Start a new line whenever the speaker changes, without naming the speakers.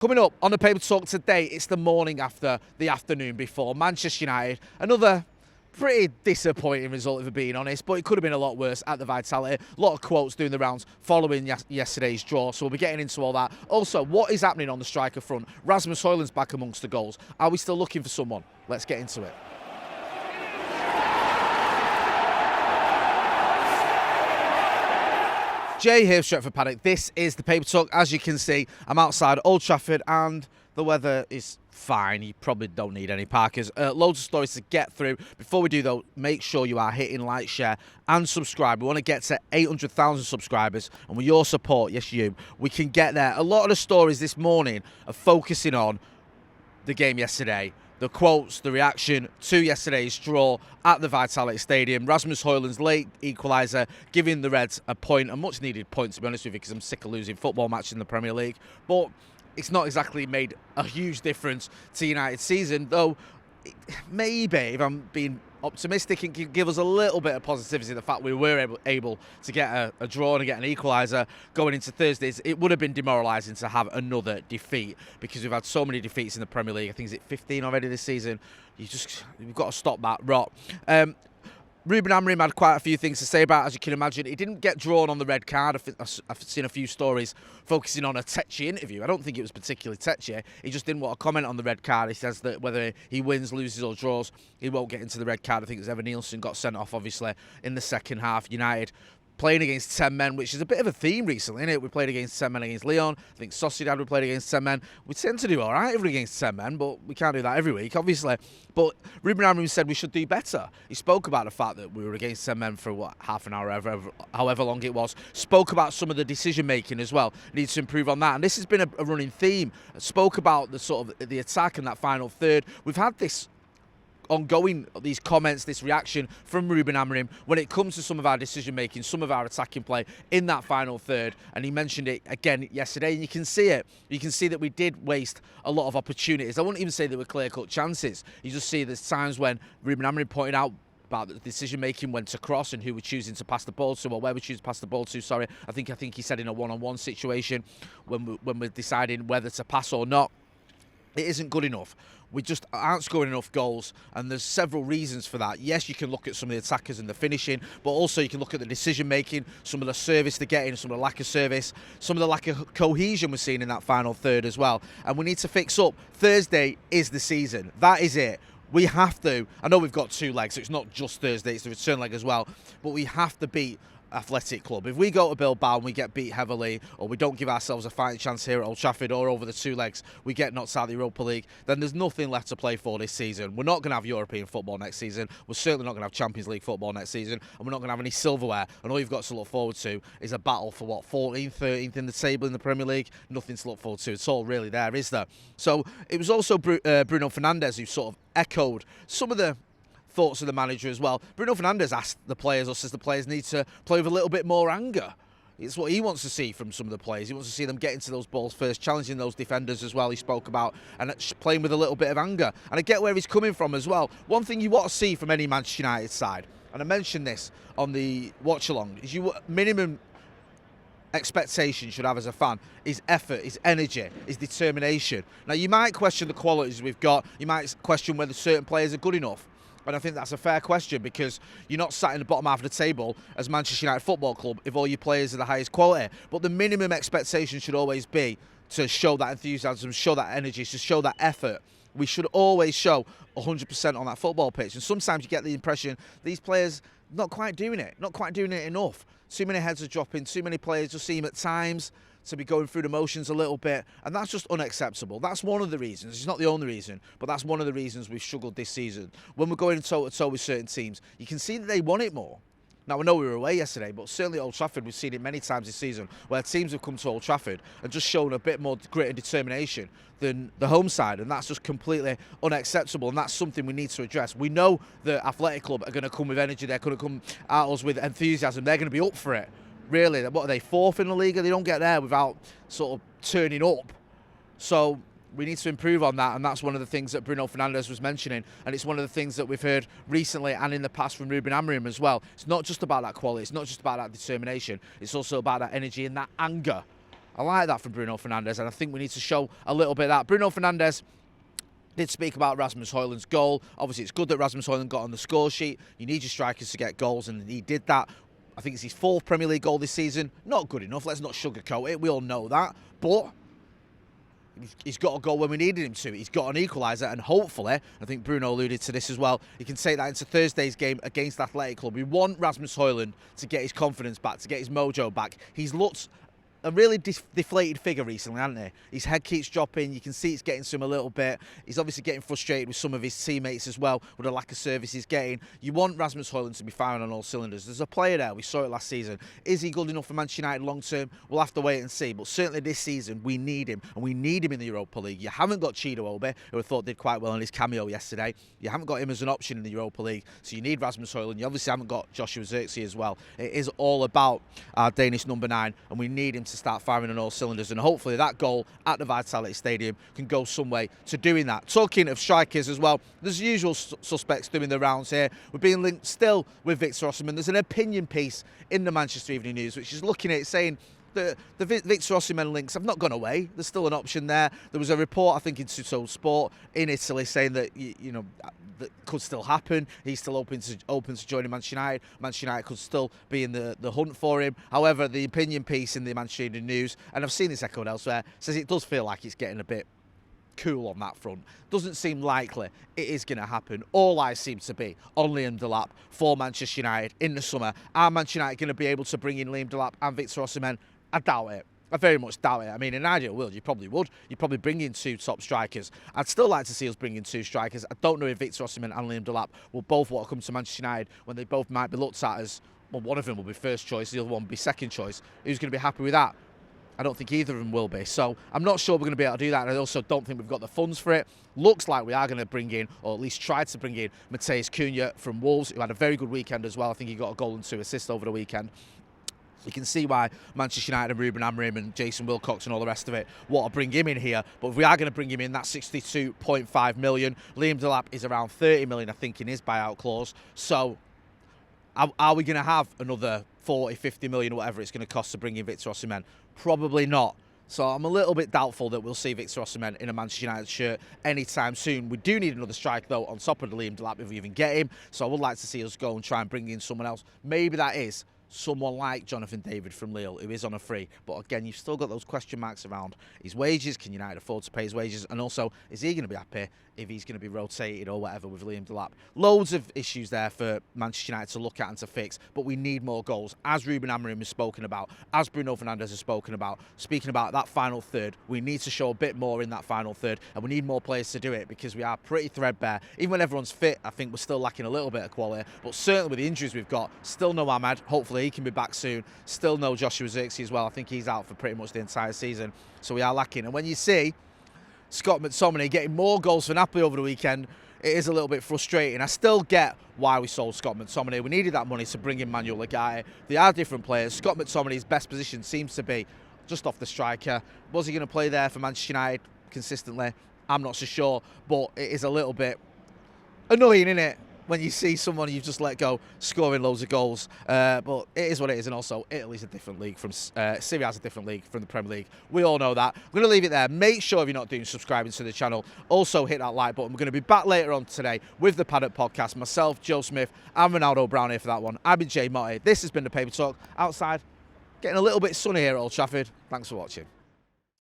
Coming up on the Paper Talk today, it's the morning after the afternoon before. Manchester United, another pretty disappointing result if we're being honest, but it could have been a lot worse at the Vitality. A lot of quotes doing the rounds following yesterday's draw, so we'll be getting into all that. Also, what is happening on the striker front? Rasmus Hojlund's back amongst the goals. Are we still looking for someone? Let's get into it. Jay here, Stretford, Paddock. This is the Paper Talk. As you can see, I'm outside Old Trafford and the weather is fine. You probably don't need any parkers. Loads of stories to get through. Before we do, though, make sure you are hitting like, share and subscribe. We want to get to 800,000 subscribers, and with your support, yes, you, we can get there. A lot of the stories this morning are focusing on the game yesterday. The quotes, the reaction to yesterday's draw at the Vitality Stadium. Rasmus Hojlund's late equaliser, giving the Reds a point, a much-needed point, to be honest with you, because I'm sick of losing football matches in the Premier League. But it's not exactly made a huge difference to United's season, though maybe, if I'm being optimistic, it can give us a little bit of positivity, the fact we were able to get a draw and get an equaliser going into Thursdays. It would have been demoralising to have another defeat, because we've had so many defeats in the Premier League. I think it's 15 already this season. We've got to stop that rot. Ruben Amorim had quite a few things to say about it, as you can imagine. He didn't get drawn on the red card. I've seen a few stories focusing on a tetchy interview. I don't think it was particularly tetchy. He just didn't want to comment on the red card. He says that whether he wins, loses or draws, he won't get into the red card. I think it was Evan Nielsen got sent off, obviously, in the second half. United playing against 10 men, which is a bit of a theme recently, isn't it? We played against 10 men against Lyon. I think Sociedad we played against 10 men. We tend to do all right against 10 men, but we can't do that every week, obviously. But Ruben Amorim said we should do better. He spoke about the fact that we were against 10 men for, half an hour, however long it was. Spoke about some of the decision-making as well. Needs to improve on that. And this has been a running theme. Spoke about the sort of the attack in that final third. We've had this ongoing, these comments, this reaction from Ruben Amorim when it comes to some of our decision-making, some of our attacking play in that final third. And he mentioned it again yesterday, and you can see it. You can see that we did waste a lot of opportunities. I wouldn't even say they were clear-cut chances. You just see there's times when Ruben Amorim pointed out about the decision-making, when to cross and who we're choosing to pass the ball to, or where we choose to pass the ball to, sorry. I think he said in a one-on-one situation when we're deciding whether to pass or not. It isn't good enough. We just aren't scoring enough goals, and there's several reasons for that. Yes, you can look at some of the attackers and the finishing, but also you can look at the decision-making, some of the service they're getting, some of the lack of service, some of the lack of cohesion we're seeing in that final third as well. And we need to fix up. Thursday is the season. That is it. We have to. I know we've got two legs, so it's not just Thursday, it's the return leg as well, but we have to beat Athletic Club. If we go to Bilbao and we get beat heavily, or we don't give ourselves a fighting chance here at Old Trafford, or over the two legs we get knocked out of the Europa League, then there's nothing left to play for this season. We're not going to have European football next season. We're certainly not going to have Champions League football next season, and we're not going to have any silverware. And all you've got to look forward to is a battle for 14th, 13th in the table in the Premier League. Nothing to look forward to. It's all really there, is there? So it was also Bruno Fernandes who sort of echoed some of the thoughts of the manager as well. Bruno Fernandes asked the players, or says the players need to play with a little bit more anger. It's what he wants to see from some of the players. He wants to see them get into those balls first, challenging those defenders as well, he spoke about, and playing with a little bit of anger. And I get where he's coming from as well. One thing you want to see from any Manchester United side, and I mentioned this on the watch-along, is minimum expectation you should have as a fan is effort, is energy, is determination. Now, you might question the qualities we've got. You might question whether certain players are good enough. And I think that's a fair question, because you're not sat in the bottom half of the table as Manchester United Football Club if all your players are the highest quality. But the minimum expectation should always be to show that enthusiasm, show that energy, to show that effort. We should always show 100% on that football pitch. And sometimes you get the impression these players not quite doing it enough. Too many heads are dropping, too many players just seem at times to be going through the motions a little bit, and that's just unacceptable. That's one of the reasons. It's not the only reason, but that's one of the reasons we've struggled this season. When we're going toe-to-toe with certain teams, you can see that they want it more. Now, I know we were away yesterday, but certainly at Old Trafford, we've seen it many times this season, where teams have come to Old Trafford and just shown a bit more grit and determination than the home side, and that's just completely unacceptable, and that's something we need to address. We know that Athletic Club are going to come with energy, they're going to come at us with enthusiasm, they're going to be up for it. Really, what are they, fourth in the league? They don't get there without sort of turning up. So we need to improve on that, and that's one of the things that Bruno Fernandes was mentioning, and it's one of the things that we've heard recently and in the past from Ruben Amorim as well. It's not just about that quality, it's not just about that determination, it's also about that energy and that anger I like that from Bruno Fernandes, and I think we need to show a little bit of that. Bruno Fernandes did speak about Rasmus Hojlund's goal. Obviously, it's good that Rasmus Hojlund got on the score sheet. You need your strikers to get goals, and he did that. I think it's his 4th Premier League goal this season. Not good enough. Let's not sugarcoat it. We all know that. But he's got a goal when we needed him to. He's got an equaliser, and hopefully, I think Bruno alluded to this as well, he can take that into Thursday's game against Athletic Club. We want Rasmus Hojlund to get his confidence back, to get his mojo back. He's looked a really deflated figure recently, hasn't he? His head keeps dropping. You can see it's getting to him a little bit. He's obviously getting frustrated with some of his teammates as well, with the lack of service he's getting. You want Rasmus Hojlund to be firing on all cylinders. There's a player there. We saw it last season. Is he good enough for Manchester United long term? We'll have to wait and see. But certainly this season, we need him, and we need him in the Europa League. You haven't got Chido Obi, who I thought did quite well in his cameo yesterday. You haven't got him as an option in the Europa League, so you need Rasmus Hojlund. You obviously haven't got Joshua Zirkzee as well. It is all about our Danish number 9, and we need him to start firing on all cylinders, and hopefully that goal at the Vitality Stadium can go some way to doing that. Talking of strikers as well, there's the usual suspects doing the rounds here. We're being linked still with Victor Osimhen. There's an opinion piece in the Manchester Evening News which is looking at it saying the Victor Osimhen links have not gone away. There's still an option there. There was a report, I think, in Tutto Sport in Italy saying that, you know, that could still happen. He's still open to joining Manchester United. Manchester United could still be in the hunt for him. However, the opinion piece in the Manchester Evening News, and I've seen this echoed elsewhere, says it does feel like it's getting a bit cool on that front. Doesn't seem likely it is going to happen. All eyes seem to be on Liam Delap for Manchester United in the summer. Are Manchester United going to be able to bring in Liam Delap and Victor Osimhen? I doubt it. I very much doubt it. I mean, in an ideal world, you probably would. You'd probably bring in 2 top strikers. I'd still like to see us bring in 2 strikers. I don't know if Victor Osimhen and Liam Delap will both want to come to Manchester United when they both might be looked at as, well, one of them will be first choice, the other one will be second choice. Who's going to be happy with that? I don't think either of them will be. So I'm not sure we're going to be able to do that. And I also don't think we've got the funds for it. Looks like we are going to bring in, or at least try to bring in, Matheus Cunha from Wolves, who had a very good weekend as well. I think he got a goal and 2 assists over the weekend. You can see why Manchester United and Ruben Amorim and Jason Wilcox and all the rest of it want to bring him in here. But if we are going to bring him in, that's 62.5 million. Liam Delap is around 30 million, I think, in his buyout clause. So are we going to have another 40, 50 million, whatever it's going to cost to bring in Victor Osimhen? Probably not. So I'm a little bit doubtful that we'll see Victor Osimhen in a Manchester United shirt anytime soon. We do need another strike, though, on top of the Liam Delap if we even get him. So I would like to see us go and try and bring in someone else. Maybe that is someone like Jonathan David from Lille, who is on a free. But again, you've still got those question marks around his wages. Can United afford to pay his wages? And also, is he going to be happy if he's going to be rotated or whatever with Liam Delap? Loads of issues there for Manchester United to look at and to fix, but we need more goals. As Ruben Amorim has spoken about, as Bruno Fernandes has spoken about, speaking about that final third, we need to show a bit more in that final third, and we need more players to do it because we are pretty threadbare. Even when everyone's fit, I think we're still lacking a little bit of quality, but certainly with the injuries we've got, still no Ahmad. Hopefully he can be back soon. Still no Joshua Zirkzee as well. I think he's out for pretty much the entire season, so we are lacking. And when you see Scott McTominay getting more goals for Napoli over the weekend, it is a little bit frustrating. I still get why we sold Scott McTominay. We needed that money to bring in Manuel Ugarte. They are different players. Scott McTominay's best position seems to be just off the striker. Was he going to play there for Manchester United consistently? I'm not so sure, but it is a little bit annoying, isn't it, when you see someone you've just let go scoring loads of goals. But it is what it is, and also Italy's a different league from Serie A's a different league from the Premier League. We all know that. I'm going to leave it there. Make sure if you're not doing subscribing to the channel, also hit that like button. We're going to be back later on today with the Paddock podcast. Myself, Joe Smith, and Ronaldo Brown here for that one. I've been Jay Motti. This has been the Paper Talk. Outside, getting a little bit sunny here at Old Trafford. Thanks for watching.